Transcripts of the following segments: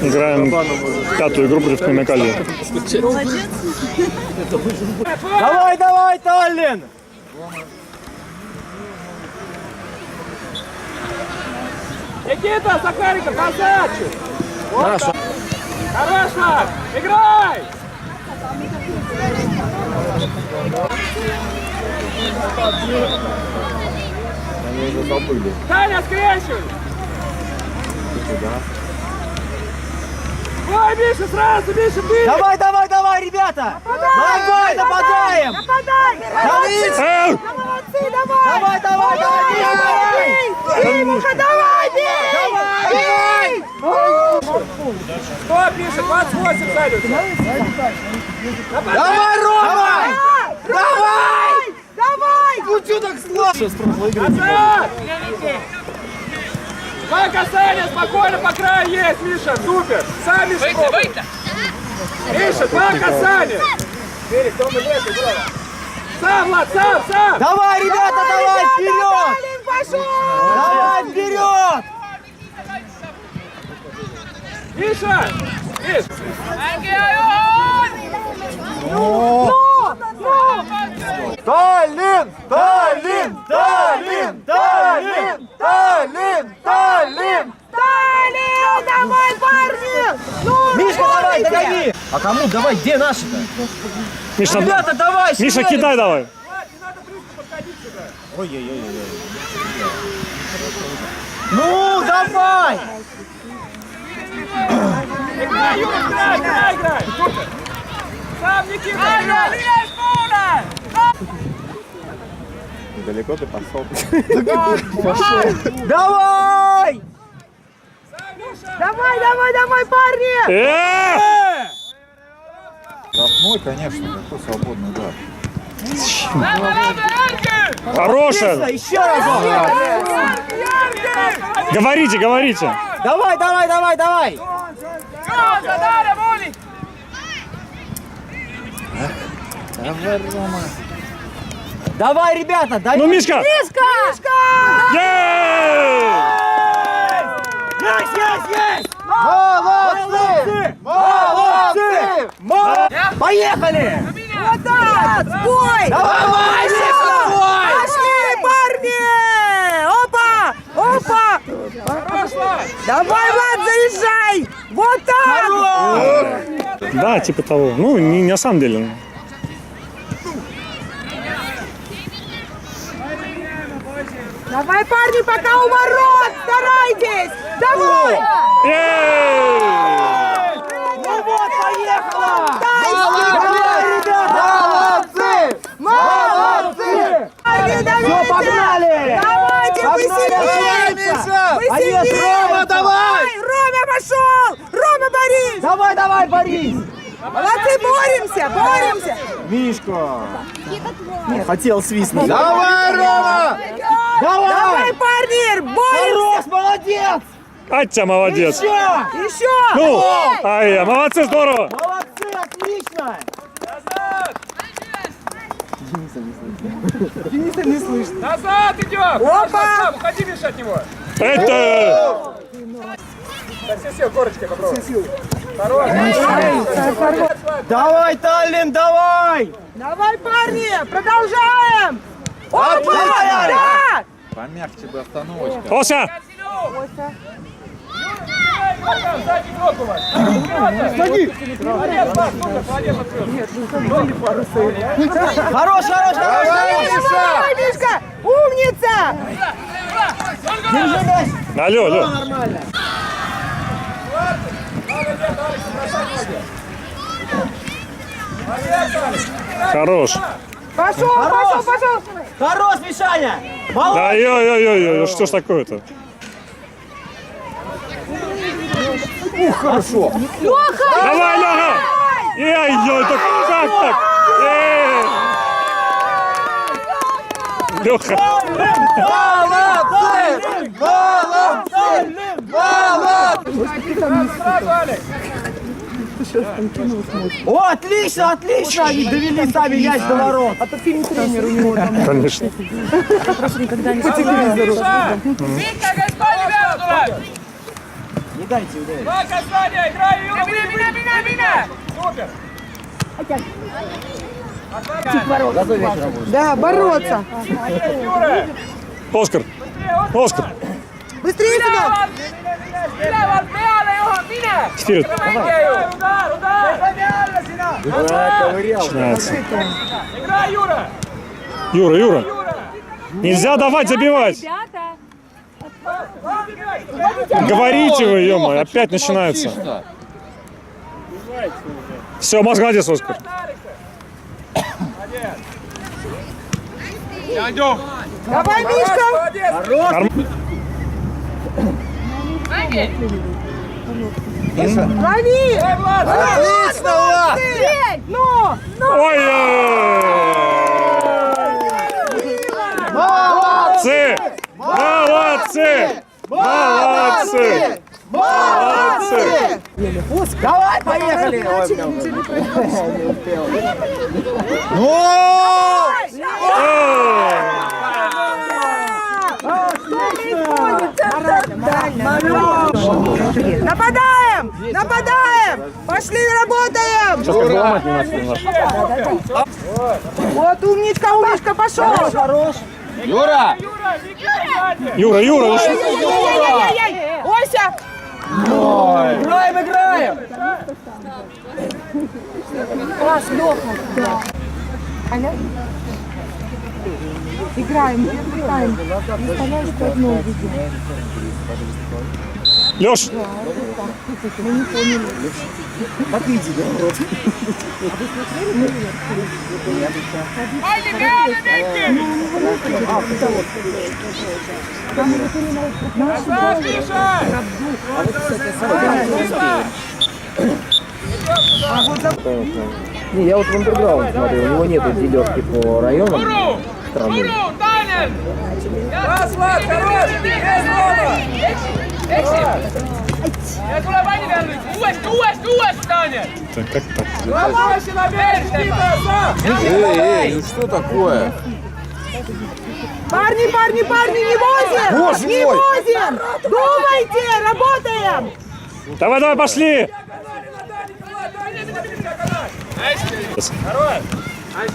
Играем пятую игру против Камикали. Давай, давай, Таллин! Никита, Сахаренко, красавчик! Хорошо. Хорошо! Играй! Они уже забыли. Таня, скрещивай! Ой, Миша, сразу, Миша, ты! Давай, давай, давай, ребята! Давай, нападаем! Давид! Молодцы, давай! Давай, давай, давай, давай! Димуха, давай, бей! Давай! Стоп, Миша, 28 зайдут! Давай, Рома! Давай! Давай! Ну что так сложно? Назад! Два касания, спокойно по краю есть, Миша, супер! Сами спробуй! Миша, два касания! Берег, кто мы лес, играй! Сам, Влад, сам! Давай, ребята, давай, вперед! Таллин пошел! Давай, вперед! Миша! Миш! Таллин! Таллин! Таллин! Таллин! Таллин! Таллин! Таллин, давай, парни! Ну, Мишка, давай, работайте! догони! А кому? Давай, где наши-то? Миша, Ребята, давай! Миша, шевелим! кидай давай. Не надо близко подходить сюда! Ой-ой-ой. Ну, давай! Играй, Юра, играй! Супер! Сам, Никита, играй! Далеко ты пошел? Давай! Давай, давай, давай, парни! Штрафной, конечно, какой свободный удар. Хорошая. Еще разок! Говорите, говорите. Давай, давай, давай, давай! Давай, Рома! Давай, ребята, дай! Ну, Мишка! Мишка! Ей! Есть! Молодцы! Молодцы! Молодцы! Поехали! Вот так! Бой! Давай, Миша, бой! Пошли, парни! Опа! Опа! Давай, Влад, заряжай! Вот так! Да, типа того. Ну, не на самом деле. Давай, парни, пока у ворот! Старайтесь! Давай! Ей! Ну вот, поехала! Дай, Давай, ребята! Молодцы! Молодцы! парни, давайте! Все, погнали! Давайте, вы сильнее! Миша! Вы А нет, сильнее! Рома, давай! Рома пошел! Рома, Борис! Давай, давай, Борис! Молодцы, боремся! Боремся! Мишка! Хотел свистнуть. Давай, Рома! Давай, Давай! парни! Боремся! Хорош, молодец! Атя, молодец. Еще! Еще! Ну, ай, молодцы, здорово. Молодцы, отлично! Назад идем! Опа! Уходи, Миша, от него! Это... Все, корочкой попробуй. Хорош! Давай, Таллин, давай! Давай, парни! Продолжаем! Опа! Давай! Да! Помягче бы остановочка. Ося! Сзади игрок у вас! Молодец, Влад, супер, молодец, открыл! Хорош, хорош, хорош! Давай, Мишка! Умница! Держи мяч! Алло, алло. Нормально! Хорош. Пошел, Хорош! пошел, пошел! Хорош, Мишаня! Да, Молодец! ой-ой-ой, что ж такое-то? Хорошо! Леха! Давай, Леха! Эй-ой, так как так? Леха! Молодцы! Молодцы! О, отлично, отлично! Они довели сами мяч до ворот. А то фильм-тренер у него там. Конечно. По телевизору. Вика, Гаспар, ребята, дайте, дайте. Два касания, играй, Юра! Меня! Супер! Готовь вечером будет. Да, бороться. Молодец, Юра! Оскар! Оскар! Быстрее сюда. Стреляй, Peale, Johan, mine! Вперед! Удар, удар! Начинается. Играй, Юра! Юра, Юра! Юра! Нельзя давать забивать! Говорите вы, ё-моё, опять начинается. Все, молодец, Оскар. Давай, Мишка. Молодец! Лови. Эй, Влад! Отлично, Влад! Бей. Ну. Молодцы! Молодцы! Молодцы! Молодцы! Давай, поехали! Нападаем. Нападаем. Пошли, работаем. Сейчас как бы ломать не надо. Вот умничка, умничка, пошел. Хорош! Юра! Юра, Юра, ну что? Ай-яй-яй-яй-яй. Ося. Играем, играем! Играем, играем. Представляешь, что одно увидим. Леш, Как видите, рот. Назад, Миша! Не, я вот в андерграунд смотрю, у него нету дележки по районам. Страны. Танен! Раз, Влад, хорош! Есть Рома! Ja tule pani peal nüüd! Uuesti, Tanel! так, как так? Ломайся на берег, Николай! Ну что такое? Парни, парни, парни, не возим! Боже не мой! возим! Думайте, работаем! Давай, давай, пошли!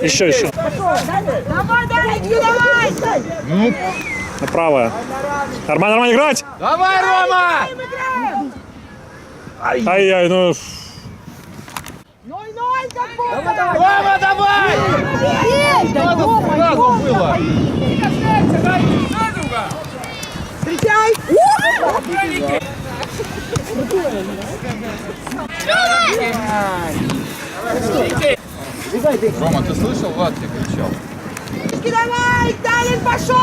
Еще, еще. Давай, Данечка, давай! На правое. Нормально, нормально играть! Давай, Рома! Ай-яй, ну... 0-0, как будто! Рома, давай! Ей, да Сразу было! встречай! Рома, ты слышал, Влад тебе кричал? Давай, Данин пошел!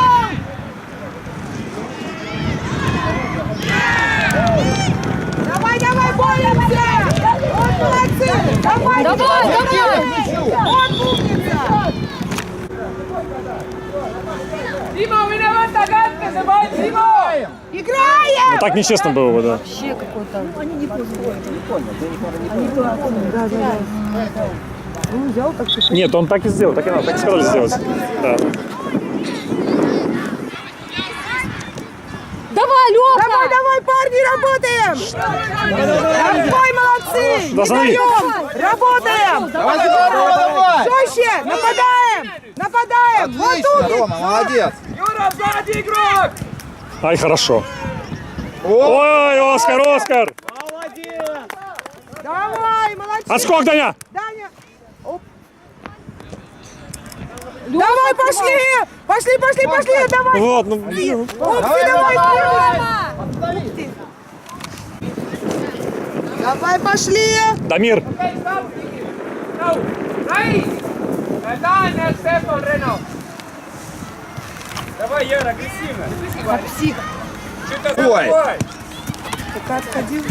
Давай, давай, боремся! Вот молодцы! Давай, давай, давай! Вот умница! Timo, mine võta kätte see pall, Timo! Играем! Ну так нечестно было бы, да. Нет, он так и сделал, так и надо, так и сказали сделать. Да. Давай, Лёха! Давай, давай, парни, работаем! Давай, молодцы! Да, Не смотри. даем! Работаем! Давай, Рома, давай! Жестче! Нападаем! Нападаем! Вот Отлично, умница! Рома, молодец! Юра, сзади игрок! Ай, хорошо. Ой, Оскар, Оскар! Давай, молодцы! Отскок, Даня! Даня! Оп. Давай, пошли! Пошли, пошли, пошли! Давай! Вот, ну... Опси, давай! Давай, пошли! Дамир! Rai! Daniel, Stefan, Reno! Давай, Яра, агрессивно! Псих! Что-то Ой. давай! Пока отходил.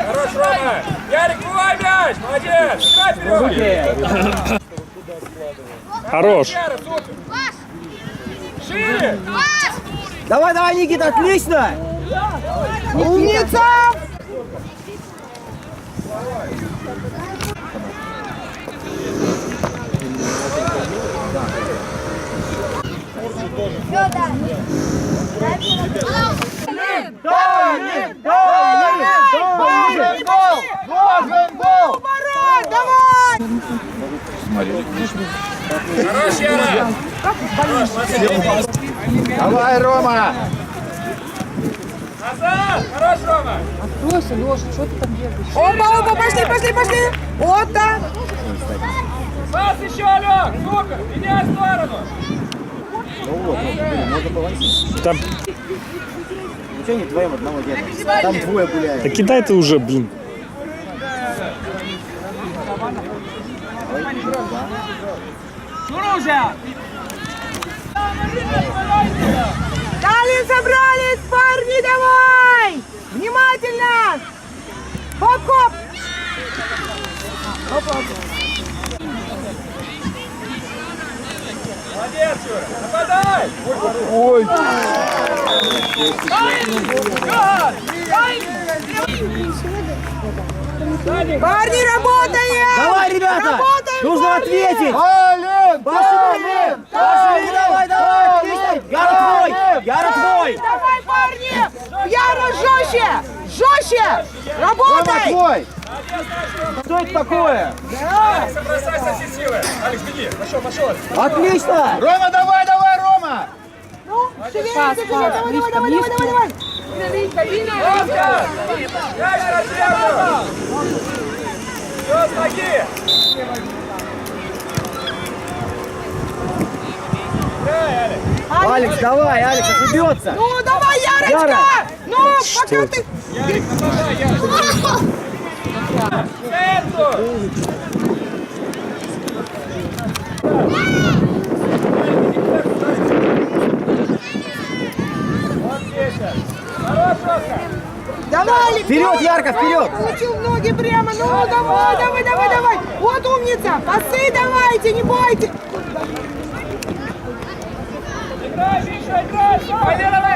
Хорош, Рома! Ярик, бывай мяч! Молодец! Играй вперед! Хорош! Яра, супер! Шире! Давай, давай, Никита, отлично! Умница! Даня! Хорош, Яра! Давай, Рома! Назад! Хорош, Рома! Откройся, Леша, что ты там бегаешь? Опа, опа, пошли, пошли, пошли. Вот так. Пас еще, Алёк! Супер! Меняй сторону! Там, Ну что они вдвоем одного держат? Там двое гуляют. да кидай ты уже, блин. Далее собрались, парни, давай. Внимательно. Хоп-хоп. Молодец, Юра! Нападай! Ой! Парни, работаем. Давай, ребята! Работаем, Нужно парни! ответить! Ален! Пошли! Пошли! Давай, давай! Отлично! Яра твой! Яра твой! Давай, парни. Яра, жестче. Жестче. Рома Работай. твой! Что это такое? Бросайся все силы! Алекс, беги! Пошел, пошел! Отлично! Рома, давай, давай, Рома! Ну, шевелимся, давай, давай, давай, давай, давай, давай. Оскар! Мяч на землю! Все, с ноги! Играй, Алекс! Алекс, давай, Алекс, ошибется! Ну, давай, Ярочка. Яра. Ну, пока ты... Ярик, нападай, Ярик! Центру! Вот здесь! Хорош, Оскар! Давай, Алекс, Вперед, давай, Ярко, давай. вперед! Получил в ноги прямо. Ну, давай, давай, давай, давай. Вот умница. Пасы давайте, не бойтесь. Играй, Миша, играй! Пойди, давай!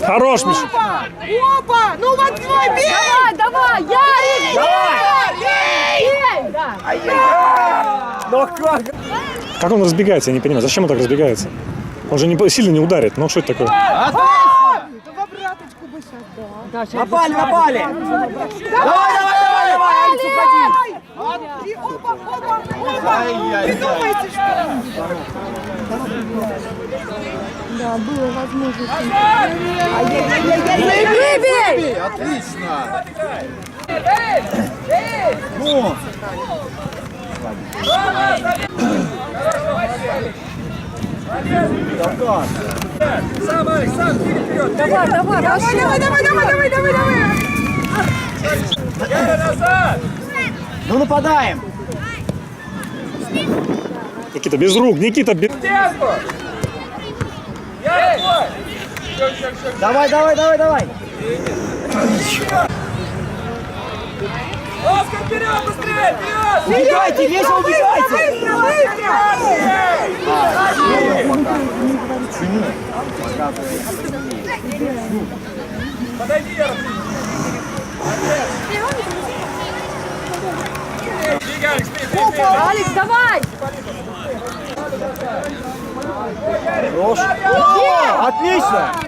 Хорош, Миш. Опа, опа. Ну, вот твой бей. Давай, Ярик! Бей! Да. Ну как? Как он разбегается, я не понимаю. Зачем он так разбегается? Он же не, сильно не ударит. Ну что это такое? В обраточку бы сейчас, да. Напали, напали! Давай, давай, давай, давай, Алекс, уходи! И опа, опа, опа. Придумайте что. Да, было возможность. Бей. Отлично! Ну, Сам, Алекс, сам, двигай вперед! Давай, давай, Давай, давай, давай, давай, давай, давай, давай. Яра, назад! ну нападаем! Никита, без рук. Никита, без... Стенку! Яра, твой! Давай, давай, давай, давай! Оскар, вперед, быстрее, вперед! Убегайте, весело убегайте! Быстро, быстро. Подойди, Яра! Двигай, Алекс, вперед! Алекс, давай! Отлично!